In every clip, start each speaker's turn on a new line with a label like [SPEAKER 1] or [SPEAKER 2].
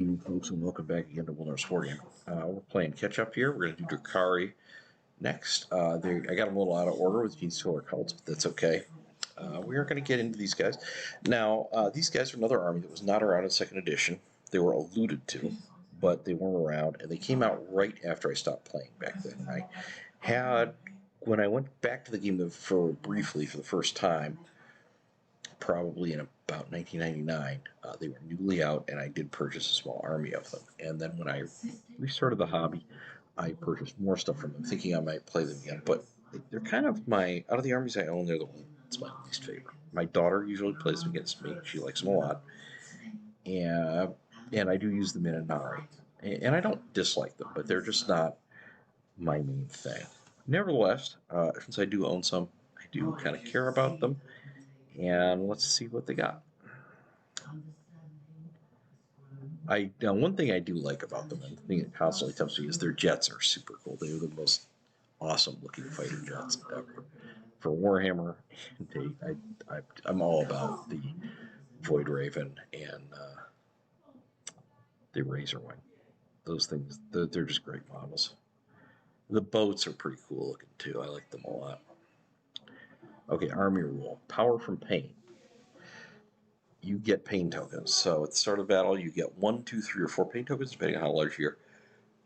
[SPEAKER 1] Evening, folks, and welcome back again to Wilderness Wargaming. We're playing catch up here. We're going to do Drukhari next. I got them a little out of order with these solar cults, but that's okay. We are going to get into these guys. Now, these guys are another army that was not around in 2nd edition. They were alluded to, but they weren't around, and they came out right after I stopped playing back then. When I went back to the game briefly for the first time, probably in about 1999. They were newly out, and I did purchase a small army of them. And then when I restarted the hobby, I purchased more stuff from them, thinking I might play them again. But they're kind of out of the armies I own, they're the one that's my least favorite. My daughter usually plays them against me. She likes them a lot. And I do use them in Inari. And I don't dislike them, but they're just not my main thing. Nevertheless, since I do own some, I do kind of care about them. And let's see what they got. Now one thing I do like about them, and the thing that constantly tempts me, is their jets are super cool. They are the most awesome looking fighter jets ever. For Warhammer, I'm all about the Void Raven and the Razor Wing. Those things, they're just great models. The boats are pretty cool looking too. I like them a lot. Okay, army rule. Power from pain. You get pain tokens. So at the start of the battle, you get 1, 2, 3, or 4 pain tokens, depending on how large your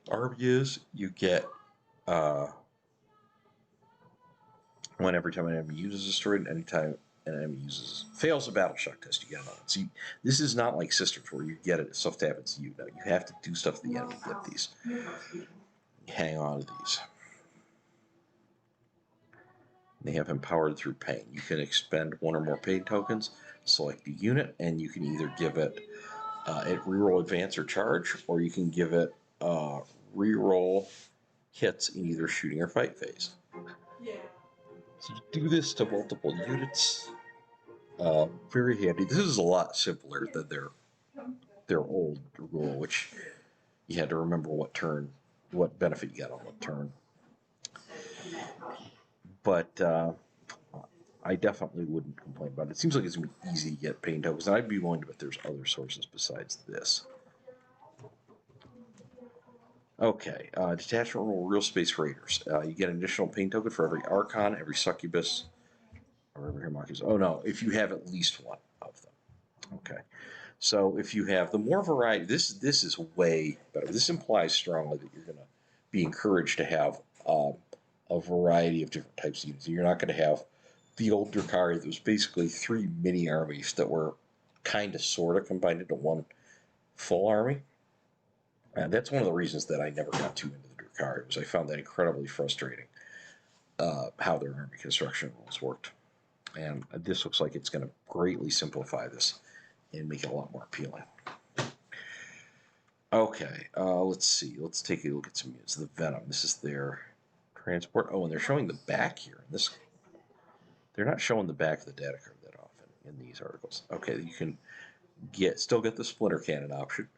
[SPEAKER 1] army is. You get one every time an enemy uses a destroyed, and anytime an enemy fails a battle shock test, you get another. See, this is not like Sisters where you get it, stuff happens to you. No, you have to do stuff to the enemy to get these. Hang on to these. They have empowered through pain. You can expend 1 or more pain tokens, select a unit, and you can either give it reroll advance or charge, or you can give it reroll hits in either shooting or fight phase. Yeah. So you do this to multiple units. Very handy. This is a lot simpler than their old rule, which you had to remember what benefit you got on what turn. But I definitely wouldn't complain about it. It seems like it's going to be easy to get pain tokens, and I'd be willing to bet there's other sources besides this. Okay, detachment rule, Realspace Raiders. You get an additional pain token for every Archon, every Succubus, or every Hermocus. Oh no, if you have at least one of them. Okay, so if you have the more variety, this is way better. This implies strongly that you're going to be encouraged to have a variety of different types of units. You're not going to have the old Drukhari that was basically 3 mini armies that were kind of sort of combined into one full army. And that's one of the reasons that I never got too into the Drukhari, was I found that incredibly frustrating, how their army construction rules worked. And this looks like it's going to greatly simplify this and make it a lot more appealing. Okay, let's see. Let's take a look at some units. The Venom. This is their transport. Oh, and they're showing the back here. They're not showing the back of the data card that often in these articles. Okay, you can still get the Splinter Cannon option.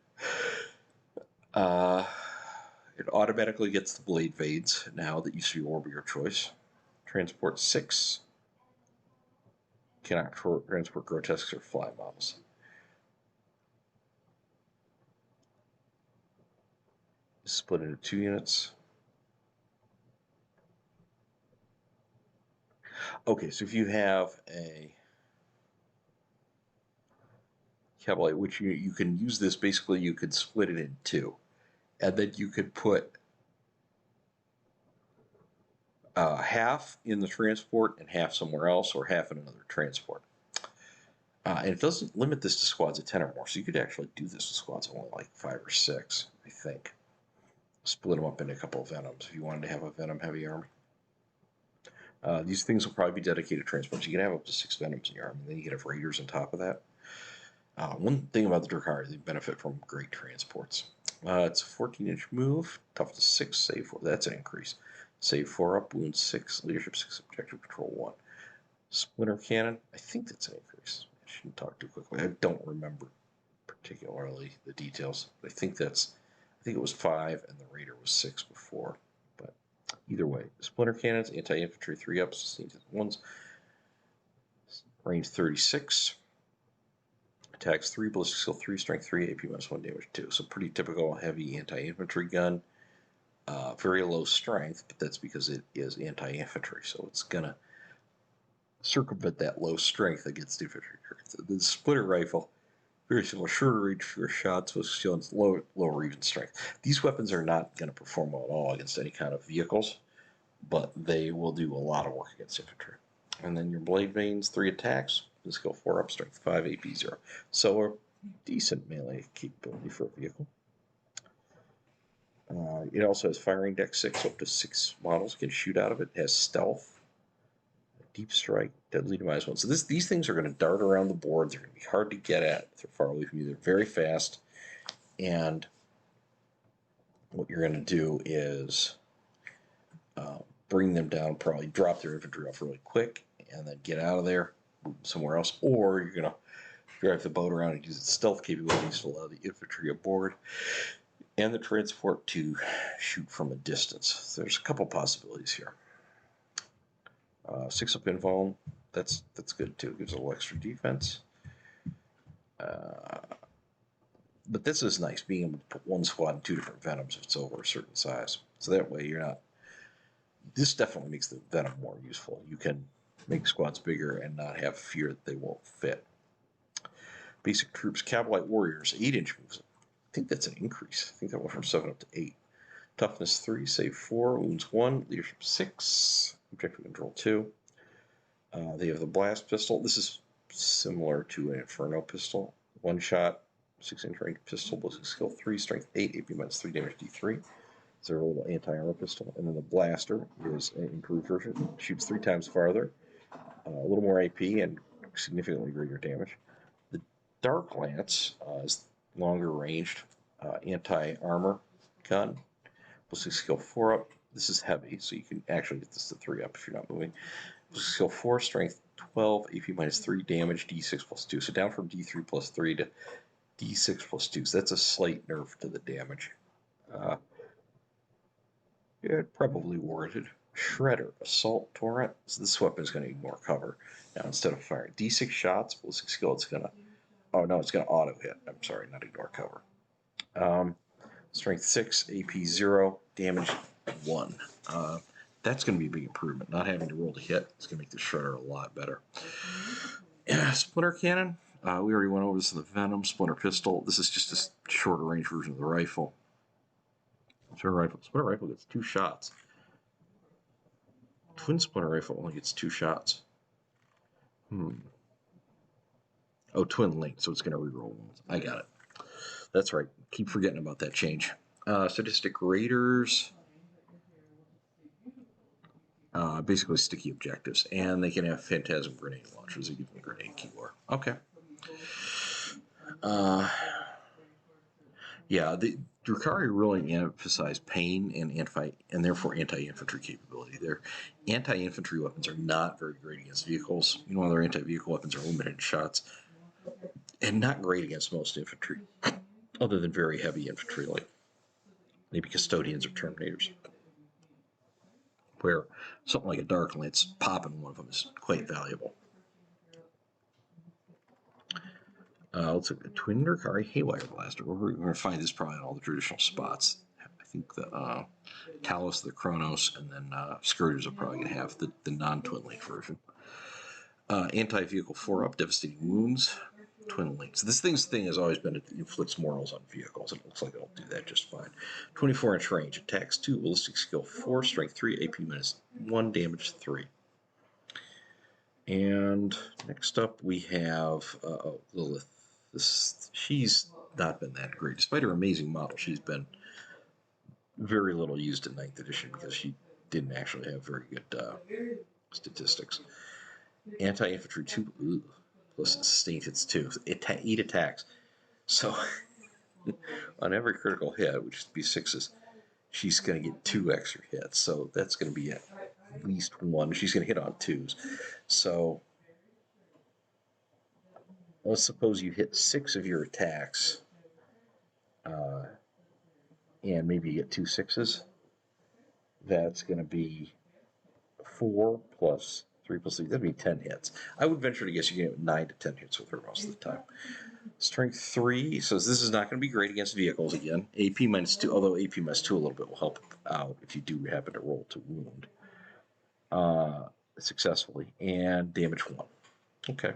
[SPEAKER 1] It automatically gets the Blade Vades now that used to be orb of your choice. Transport 6. Cannot transport grotesques or fly models. Split into 2 units. Okay, so if you have a Cavalry, which you can use this, basically you could split it in 2. And then you could put half in the transport and half somewhere else, or half in another transport. And it doesn't limit this to squads of 10 or more, so you could actually do this with squads of only like 5 or 6, I think. Split them up into a couple of Venoms if you wanted to have a Venom-heavy army. These things will probably be dedicated transports. You can have up to 6 Venoms in your army, and then you can have Raiders on top of that. One thing about the Drukhari, they benefit from great transports. It's a 14-inch move, tough to 6, save 4. That's an increase. Save 4 up, wound 6, leadership 6, objective control 1. Splinter Cannon, I think that's an increase. I shouldn't talk too quickly. I don't remember particularly the details. I think it was 5 and the Raider was 6 before. But either way, Splinter Cannons, anti-infantry 3 ups, sustained 1s, range 36. Attacks 3, ballistic skill 3, strength 3, AP minus 1, damage 2. So pretty typical heavy anti-infantry gun. Very low strength, but that's because it is anti-infantry, so it's gonna circumvent that low strength against infantry. The splitter rifle, very similar, shorter range for shots with shields, lower even strength. These weapons are not going to perform well at all against any kind of vehicles, but they will do a lot of work against infantry. And then your blade veins, 3 attacks, skill 4 up, strength 5, AP 0. So a decent melee capability for a vehicle. It also has firing dex 6, up to 6 models can shoot out of it. It has stealth, deep strike, deadly to -1. So these things are going to dart around the board. They're going to be hard to get at if they're far away from you. They're very fast. And what you're going to do is bring them down, probably drop their infantry off really quick, and then get out of there, move somewhere else. Or you're going to drive the boat around and use its stealth capabilities to allow the infantry aboard and the transport to shoot from a distance. So there's a couple possibilities here. 6 up invuln, that's good too. It gives a little extra defense. But this is nice, being able to put one squad in 2 different venoms if it's over a certain size. So that way you're not. This definitely makes the venom more useful. You can make squads bigger and not have fear that they won't fit. Basic troops, Cavalry Warriors, 8-inch moves. I think that's an increase. I think that went from 7 up to 8. Toughness 3, save 4, wounds 1, leadership 6, objective control 2. They have the blast pistol. This is similar to an Inferno pistol. 1 shot, 6-inch range pistol, ballistic skill 3, strength 8, AP minus 3, damage D3. It's a little anti-armor pistol. And then the blaster is an improved version. It shoots 3 times farther, a little more AP, and significantly greater damage. The Dark Lance is longer ranged anti-armor gun. Ballistic skill 4 up. This is heavy, so you can actually get this to 3 up if you're not moving. Ballistic skill 4, strength 12, AP minus 3, damage D6 plus 2. So down from D3 plus 3 to D6 plus 2. So that's a slight nerf to the damage. Yeah, probably warranted. Shredder, Assault Torrent. So this weapon is going to need more cover. Now instead of firing D6 shots, ballistic skill, it's going to. Oh no, it's going to auto hit. I'm sorry, not ignore cover. Strength 6, AP 0, damage 1. That's going to be a big improvement. Not having to roll to hit is going to make the Shredder a lot better. Splinter Cannon. We already went over this in the Venom. Splinter Pistol. This is just a shorter range version of the rifle. Splinter Rifle gets 2 shots. Twin Splinter Rifle only gets 2 shots. Oh, twin link, so it's going to reroll ones. I got it. That's right. Keep forgetting about that change. Sadistic Raiders. Basically sticky objectives. And they can have Phantasm Grenade launchers. They give them grenade keyword. Okay. Yeah, the Drukhari really emphasize pain and therefore anti-infantry capability. Their anti-infantry weapons are not very great against vehicles. You know, their anti-vehicle weapons are limited shots and not great against most infantry, other than very heavy infantry like maybe Custodians or Terminators, where something like a Dark Lance popping one of them is quite valuable. Let's look at the Twin Drukhari Haywire Blaster. We're going to find this probably in all the traditional spots. I think the Talos, the Kronos, and then Scourgers are probably going to have the non-twin link version. Anti-vehicle 4-up, devastating wounds, twin links. This thing has always been it inflicts mortals on vehicles. It looks like it'll do that just fine. 24-inch range, attacks 2, ballistic skill 4, strength 3, AP minus 1, damage 3. And next up we have Lilith. She's not been that great. Despite her amazing model, she's been very little used in 9th edition because she didn't actually have very good statistics. Anti-infantry 2, plus sustained hits 2. 8 attacks. So on every critical hit, which would be 6s, she's going to get 2 extra hits. So that's going to be at least 1. She's going to hit on 2s. So let's suppose you hit 6 of your attacks, and maybe you get 2 6s. That's going to be 4 plus 3 plus 3. That'd be 10 hits. I would venture to guess you get 9 to 10 hits with her most of the time. Strength 3 says this is not going to be great against vehicles again. AP -2, although AP -2 a little bit will help out if you do happen to roll to wound successfully. And damage 1. Okay.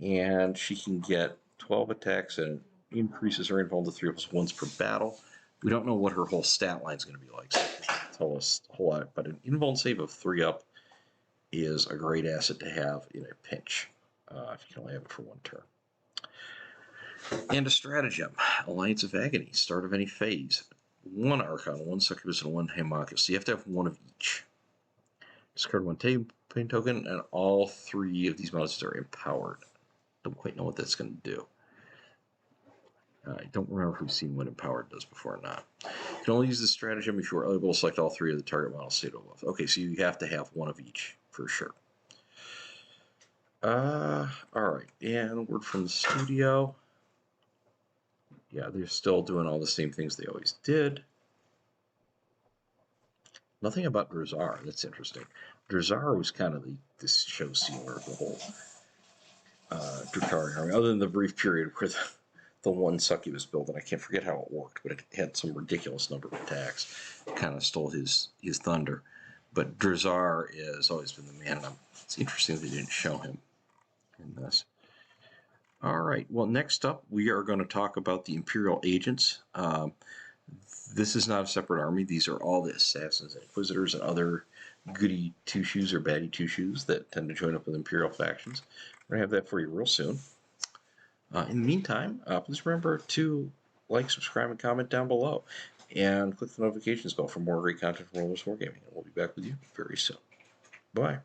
[SPEAKER 1] And she can get 12 attacks and increases her invuln to 3 plus once per battle. We don't know what her whole stat line is going to be like, so it doesn't tell us a whole lot. But an invuln save of 3 up is a great asset to have in a pinch if you can only have it for 1 turn. And a stratagem, Alliance of Agony, start of any phase. 1 Archon, 1 Succubus, and 1 Homunculus. So you have to have 1 of each. Discard 1 pain token, and all 3 of these monsters are empowered. Don't quite know what that's going to do. I don't remember if we've seen what empowered does before or not. You can only use this stratagem if you are able to select all 3 of the target models stated above. Okay, so you have to have 1 of each for sure. All right, and word from the studio. Yeah, they're still doing all the same things they always did. Nothing about Drukhari. That's interesting. Drukhari was kind of this show stealer of the whole Drukhari army, other than the brief period where the one succubus build, and I can't forget how it worked, but it had some ridiculous number of attacks. It kind of stole his thunder. But Drukhari has always been the man, and it's interesting they didn't show him in this. All right, well, next up, we are going to talk about the Imperial Agents. This is not a separate army. These are all the Assassins and Inquisitors and other goody two-shoes or baddie two-shoes that tend to join up with Imperial factions. We're going to have that for you real soon. In the meantime, please remember to like, subscribe, and comment down below. And click the notifications bell for more great content from Warhammer Wargaming. And we'll be back with you very soon. Bye.